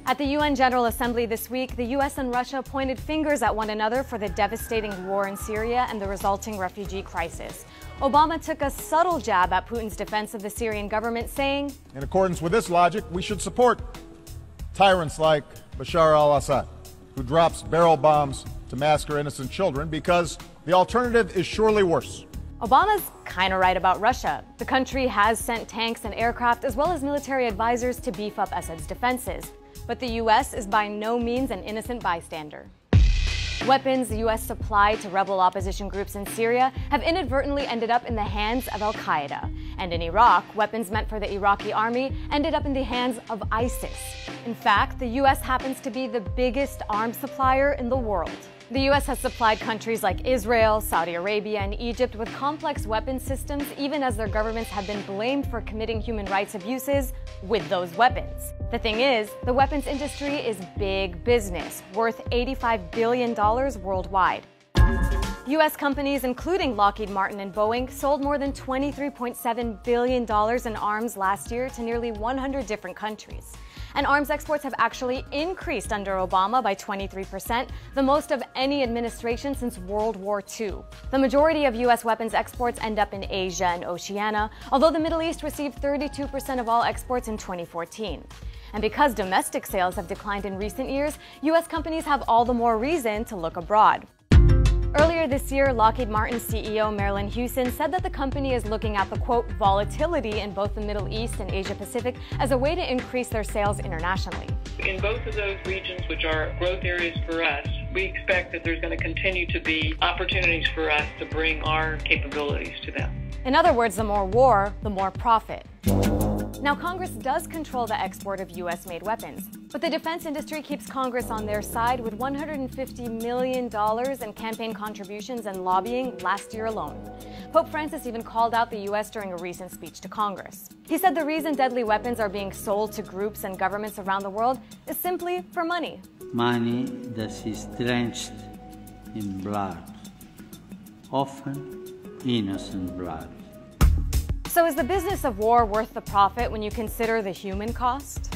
At the UN General Assembly this week, the U.S. and Russia pointed fingers at one another for the devastating war in Syria and the resulting refugee crisis. Obama took a subtle jab at Putin's defense of the Syrian government, saying, "In accordance with this logic, we should support tyrants like Bashar al-Assad, who drops barrel bombs to massacre innocent children, because the alternative is surely worse." Obama's kind of right about Russia. The country has sent tanks and aircraft as well as military advisors to beef up Assad's defenses. But the U.S. is by no means an innocent bystander. Weapons the U.S. supplied to rebel opposition groups in Syria have inadvertently ended up in the hands of al-Qaeda. And in Iraq, weapons meant for the Iraqi army ended up in the hands of ISIS. In fact, the U.S. happens to be the biggest arms supplier in the world. The U.S. has supplied countries like Israel, Saudi Arabia, and Egypt with complex weapon systems, even as their governments have been blamed for committing human rights abuses with those weapons. The thing is, the weapons industry is big business, worth $85 billion worldwide. U.S. companies, including Lockheed Martin and Boeing, sold more than $23.7 billion in arms last year to nearly 100 different countries. And arms exports have actually increased under Obama by 23%, the most of any administration since World War II. The majority of U.S. weapons exports end up in Asia and Oceania, although the Middle East received 32% of all exports in 2014. And because domestic sales have declined in recent years, U.S. companies have all the more reason to look abroad. Earlier this year, Lockheed Martin CEO Marillyn Hewson said that the company is looking at the, quote, volatility in both the Middle East and Asia Pacific as a way to increase their sales internationally. In both of those regions, which are growth areas for us, we expect that there's going to continue to be opportunities for us to bring our capabilities to them. In other words, the more war, the more profit. Now, Congress does control the export of U.S.-made weapons, but the defense industry keeps Congress on their side with $150 million in campaign contributions and lobbying last year alone. Pope Francis even called out the U.S. during a recent speech to Congress. He said the reason deadly weapons are being sold to groups and governments around the world is simply for money. Money that is drenched in blood, often innocent blood. So is the business of war worth the profit when you consider the human cost?